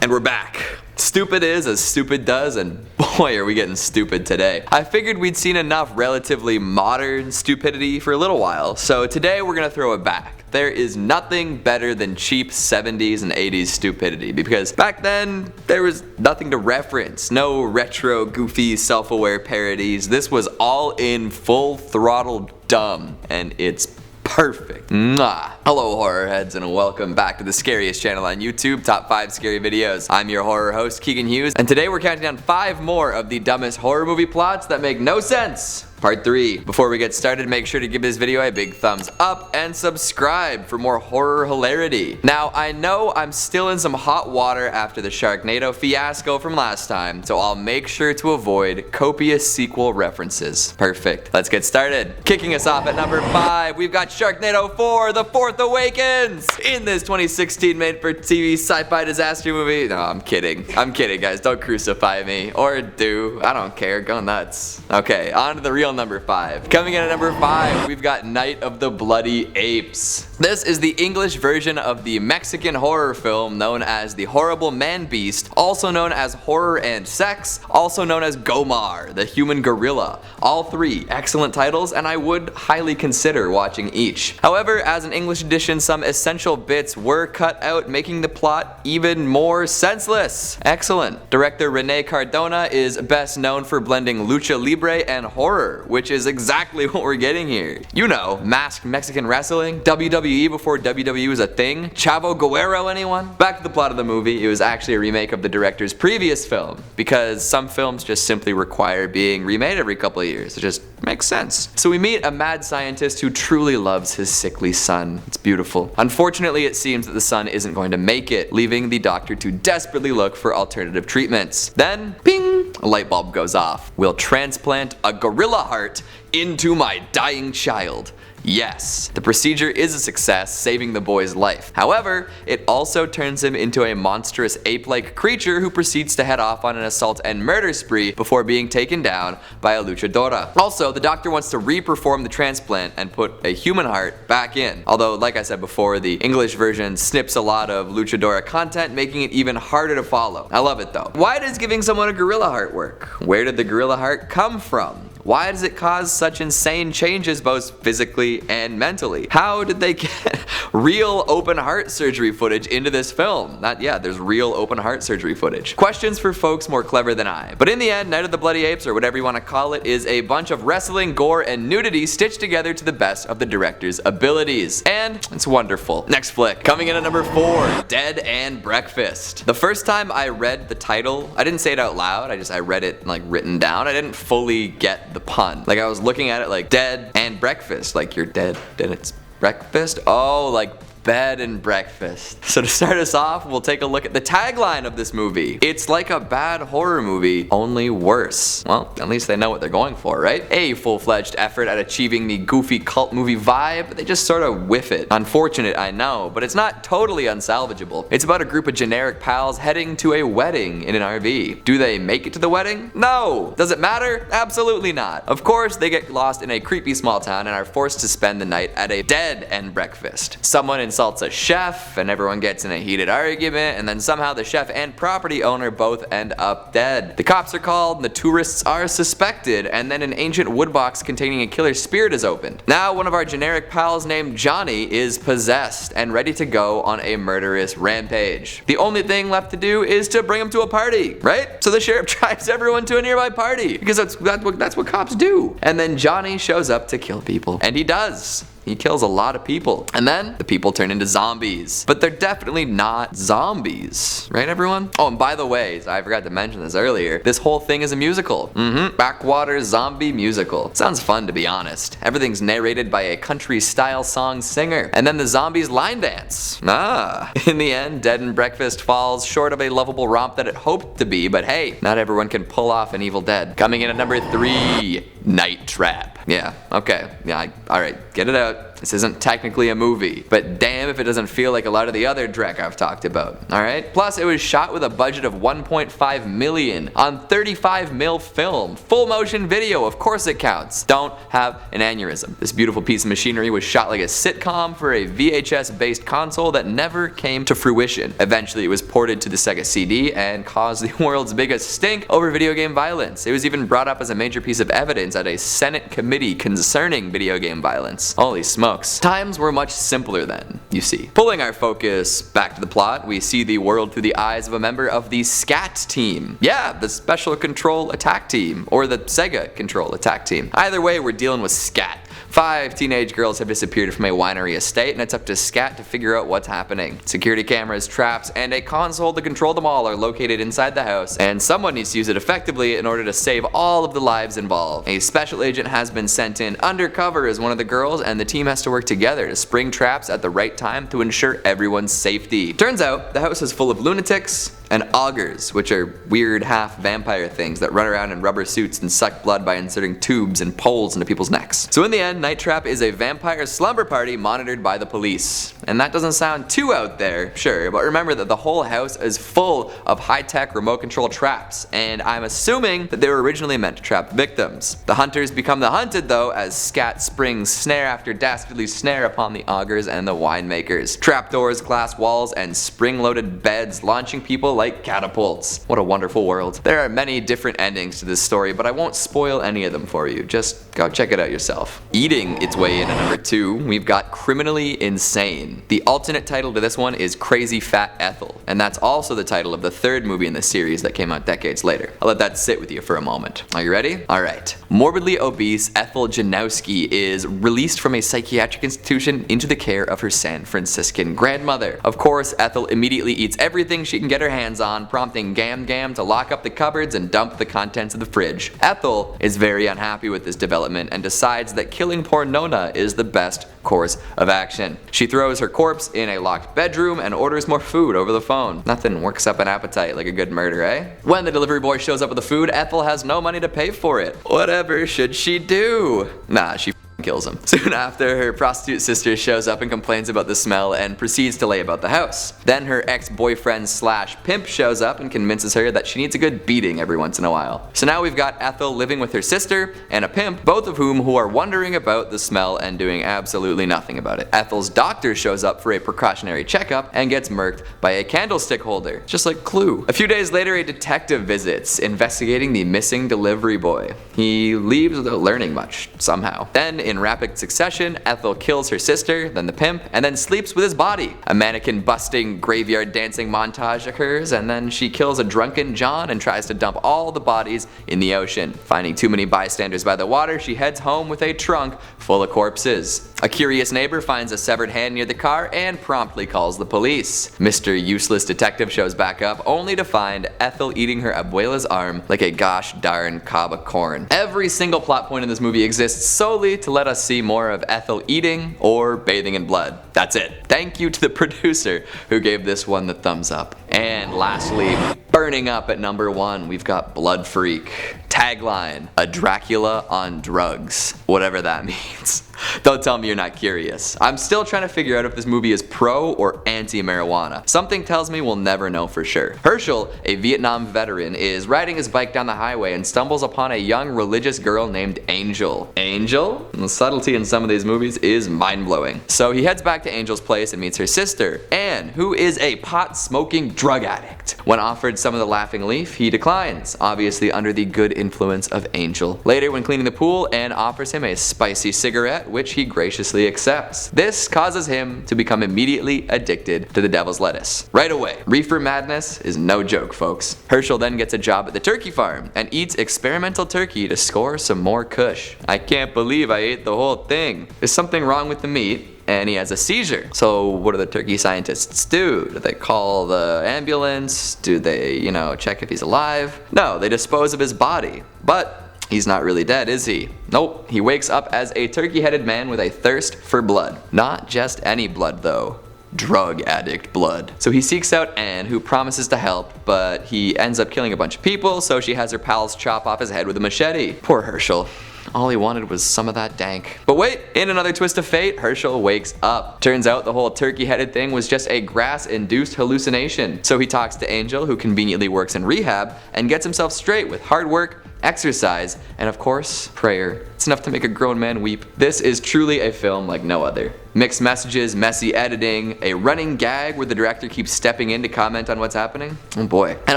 And we're back. Stupid is as stupid does, and boy are we getting stupid today. I figured we'd seen enough relatively modern stupidity for a little while, so today we're gonna throw it back. There is nothing better than cheap 70s and 80s stupidity, because back then there was nothing to reference. No retro, goofy, self-aware parodies. This was all in full throttle dumb, and it's perfect. Mwah. Hello horror heads, and welcome back to the scariest channel on YouTube, Top 5 Scary Videos. I'm your horror host, Keegan Hughes, and today we're counting down 5 more of the dumbest horror movie plots that make no sense. Part 3. Before we get started, make sure to give this video a big thumbs up and subscribe for more horror hilarity. Now, I know I'm still in some hot water after the Sharknado fiasco from last time, so I'll make sure to avoid copious sequel references. Perfect. Let's get started. Kicking us off at number 5, we've got Sharknado 4, The Fourth Awakens. In this 2016 made-for-TV sci-fi disaster movie. No, I'm kidding. I'm kidding, guys. Don't crucify me. Or do. I don't care. Go nuts. Okay, on to the real number 5. Coming in at number 5, we've got Night of the Bloody Apes. This is the English version of the Mexican horror film known as The Horrible Man-Beast, also known as Horror and Sex, also known as Gomar, the Human Gorilla. All 3 excellent titles, and I would highly consider watching each. However, as an English edition, some essential bits were cut out, making the plot even more senseless. Excellent. Director Rene Cardona is best known for blending lucha libre and horror, which is exactly what we're getting here. You know, masked Mexican wrestling, WWE before WWE was a thing, Chavo Guerrero, anyone? Back to the plot of the movie, it was actually a remake of the director's previous film, because some films just simply require being remade every couple of years. It just makes sense. So we meet a mad scientist who truly loves his sickly son. It's beautiful. Unfortunately, it seems that the son isn't going to make it, leaving the doctor to desperately look for alternative treatments. Then, ping! A light bulb goes off. We'll transplant a gorilla heart into my dying child. Yes, the procedure is a success, saving the boy's life. However, it also turns him into a monstrous ape-like creature who proceeds to head off on an assault and murder spree before being taken down by a luchadora. Also, the doctor wants to re-perform the transplant and put a human heart back in. Although, like I said before, the English version snips a lot of luchadora content, making it even harder to follow. I love it though. Why does giving someone a gorilla heart work? Where did the gorilla heart come from? Why does it cause such insane changes both physically and mentally? How did they get real open heart surgery footage into this film? There's real open heart surgery footage. Questions for folks more clever than I. But in the end, Night of the Bloody Apes, or whatever you want to call it, is a bunch of wrestling, gore, and nudity stitched together to the best of the director's abilities. And it's wonderful. Next flick. Coming in at number 4, Dead and Breakfast. The first time I read the title, I didn't say it out loud, I read it like written down. I didn't fully get the pun. Like I was looking at it like dead and breakfast, like you're dead and it's breakfast. Oh, like bed and breakfast. So to start us off, we'll take a look at the tagline of this movie. It's like a bad horror movie, only worse. Well, at least they know what they're going for, right? A full-fledged effort at achieving the goofy cult movie vibe, but they just sort of whiff it. Unfortunate, I know, but it's not totally unsalvageable. It's about a group of generic pals heading to a wedding in an RV. Do they make it to the wedding? No! Does it matter? Absolutely not. Of course, they get lost in a creepy small town and are forced to spend the night at a dead end breakfast. Someone insults a chef, and everyone gets in a heated argument, and then somehow the chef and property owner both end up dead. The cops are called, and the tourists are suspected, and then an ancient wood box containing a killer spirit is opened. Now one of our generic pals named Johnny is possessed and ready to go on a murderous rampage. The only thing left to do is to bring him to a party, right? So the sheriff drives everyone to a nearby party, because that's what cops do. And then Johnny shows up to kill people, and he does. He kills a lot of people. And then the people turn into zombies. But they're definitely not zombies. Right, everyone? Oh, and by the way, I forgot to mention this earlier, this whole thing is a musical. Backwater zombie musical. Sounds fun, to be honest. Everything's narrated by a country-style song singer. And then the zombies line dance. In the end, Dead and Breakfast falls short of a lovable romp that it hoped to be, but hey, not everyone can pull off an Evil Dead. Coming in at number 3, Night Trap. Yeah, okay. Yeah, alright, get it out. This isn't technically a movie, but damn if it doesn't feel like a lot of the other dreck I've talked about, alright? Plus, it was shot with a budget of $1.5 million on 35mm film. Full motion video, of course it counts. Don't have an aneurysm. This beautiful piece of machinery was shot like a sitcom for a VHS-based console that never came to fruition. Eventually, it was ported to the Sega CD and caused the world's biggest stink over video game violence. It was even brought up as a major piece of evidence at a Senate committee concerning video game violence. Holy smokes. Times were much simpler then, you see. Pulling our focus back to the plot, we see the world through the eyes of a member of the SCAT team. Yeah, the Special Control Attack Team, or the Sega Control Attack Team. Either way, we're dealing with SCAT. 5 teenage girls have disappeared from a winery estate, and it's up to SCAT to figure out what's happening. Security cameras, traps, and a console to control them all are located inside the house, and someone needs to use it effectively in order to save all of the lives involved. A special agent has been sent in undercover as one of the girls, and the team has to work together to spring traps at the right time to ensure everyone's safety. Turns out, the house is full of lunatics and augurs, which are weird half-vampire things that run around in rubber suits and suck blood by inserting tubes and poles into people's necks. So in the end, Night Trap is a vampire slumber party monitored by the police. And that doesn't sound too out there, sure, but remember that the whole house is full of high-tech remote control traps, and I'm assuming that they were originally meant to trap victims. The hunters become the hunted though, as SCAT springs snare after dastardly snare upon the augurs and the winemakers. Trapdoors, glass walls, and spring-loaded beds launching people like catapults. What a wonderful world. There are many different endings to this story, but I won't spoil any of them for you. Just go check it out yourself. Eating its way in at number 2, we've got Criminally Insane. The alternate title to this one is Crazy Fat Ethel, and that's also the title of the 3rd movie in the series that came out decades later. I'll let that sit with you for a moment. Are you ready? Alright. Morbidly obese Ethel Janowski is released from a psychiatric institution into the care of her San Franciscan grandmother. Of course, Ethel immediately eats everything she can get her hands on, prompting Gam Gam to lock up the cupboards and dump the contents of the fridge. Ethel is very unhappy with this development and decides that killing poor Nona is the best course of action. She throws her corpse in a locked bedroom and orders more food over the phone. Nothing works up an appetite like a good murder, eh? When the delivery boy shows up with the food, Ethel has no money to pay for it. Whatever should she do? Nah, she kills him. Soon after, her prostitute sister shows up and complains about the smell and proceeds to lay about the house. Then her ex-boyfriend slash pimp shows up and convinces her that she needs a good beating every once in a while. So now we've got Ethel living with her sister and a pimp, both of whom are wondering about the smell and doing absolutely nothing about it. Ethel's doctor shows up for a precautionary checkup and gets murked by a candlestick holder, just like Clue. A few days later, a detective visits, investigating the missing delivery boy. He leaves without learning much, somehow. Then, in rapid succession, Ethel kills her sister, then the pimp, and then sleeps with his body. A mannequin busting, graveyard dancing montage occurs, and then she kills a drunken John and tries to dump all the bodies in the ocean. Finding too many bystanders by the water, she heads home with a trunk full of corpses. A curious neighbor finds a severed hand near the car and promptly calls the police. Mr. Useless Detective shows back up, only to find Ethel eating her abuela's arm like a gosh darn cob of corn. Every single plot point in this movie exists solely to let us see more of Ethel eating or bathing in blood. That's it. Thank you to the producer who gave this one the thumbs up. And lastly, burning up at number 1, we've got Blood Freak. Tagline, a Dracula on drugs. Whatever that means. Don't tell me you're not curious. I'm still trying to figure out if this movie is pro or anti-marijuana. Something tells me we'll never know for sure. Herschel, a Vietnam veteran, is riding his bike down the highway and stumbles upon a young religious girl named Angel. Angel? The subtlety in some of these movies is mind-blowing. So he heads back to Angel's place and meets her sister, Anne, who is a pot-smoking drug addict. When offered some of the laughing leaf, he declines, obviously under the good influence of Angel. Later, when cleaning the pool, Anne offers him a spicy cigarette, which he graciously accepts. This causes him to become immediately addicted to the devil's lettuce. Right away. Reefer madness is no joke, folks. Herschel then gets a job at the turkey farm and eats experimental turkey to score some more kush. I can't believe I ate the whole thing. There's something wrong with the meat, and he has a seizure. So what do the turkey scientists do? Do they call the ambulance? Do they, check if he's alive? No, they dispose of his body. But he's not really dead, is he? Nope, he wakes up as a turkey-headed man with a thirst for blood. Not just any blood though. Drug addict blood. So he seeks out Anne, who promises to help, but he ends up killing a bunch of people, so she has her pals chop off his head with a machete. Poor Herschel. All he wanted was some of that dank. But wait, in another twist of fate, Herschel wakes up. Turns out the whole turkey-headed thing was just a grass-induced hallucination. So he talks to Angel, who conveniently works in rehab, and gets himself straight with hard work, exercise, and of course, prayer. It's enough to make a grown man weep. This is truly a film like no other. Mixed messages, messy editing, a running gag where the director keeps stepping in to comment on what's happening. Oh boy. And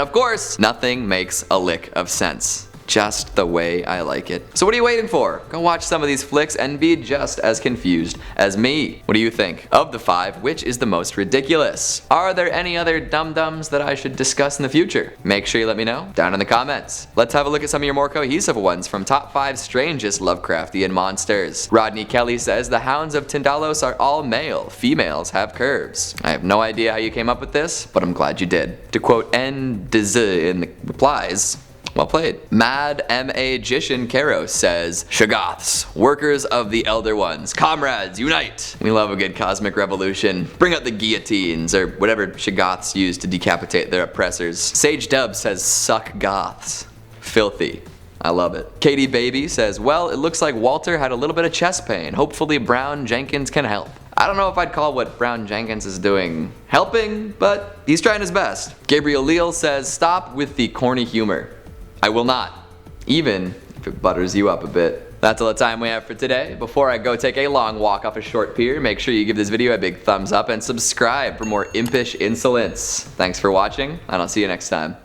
of course, nothing makes a lick of sense. Just the way I like it. So what are you waiting for? Go watch some of these flicks and be just as confused as me. What do you think? Of the 5, which is the most ridiculous? Are there any other dum-dums that I should discuss in the future? Make sure you let me know down in the comments. Let's have a look at some of your more cohesive ones from top 5 strangest Lovecraftian monsters. Rodney Kelly says the hounds of Tindalos are all male. Females have curves. I have no idea how you came up with this, but I'm glad you did. To quote N. in the replies, well played. Mad Magician Caro says, Shoggoths, workers of the Elder Ones, comrades, unite! We love a good cosmic revolution. Bring out the guillotines, or whatever Shoggoths use to decapitate their oppressors. Sage Dub says, suck goths. Filthy. I love it. Katie Baby says, well, it looks like Walter had a little bit of chest pain. Hopefully Brown Jenkins can help. I don't know if I'd call what Brown Jenkins is doing helping, but he's trying his best. Gabriel Leal says, stop with the corny humor. I will not, even if it butters you up a bit. That's all the time we have for today. Before I go take a long walk off a short pier, make sure you give this video a big thumbs up and subscribe for more impish insolence. Thanks for watching, and I'll see you next time.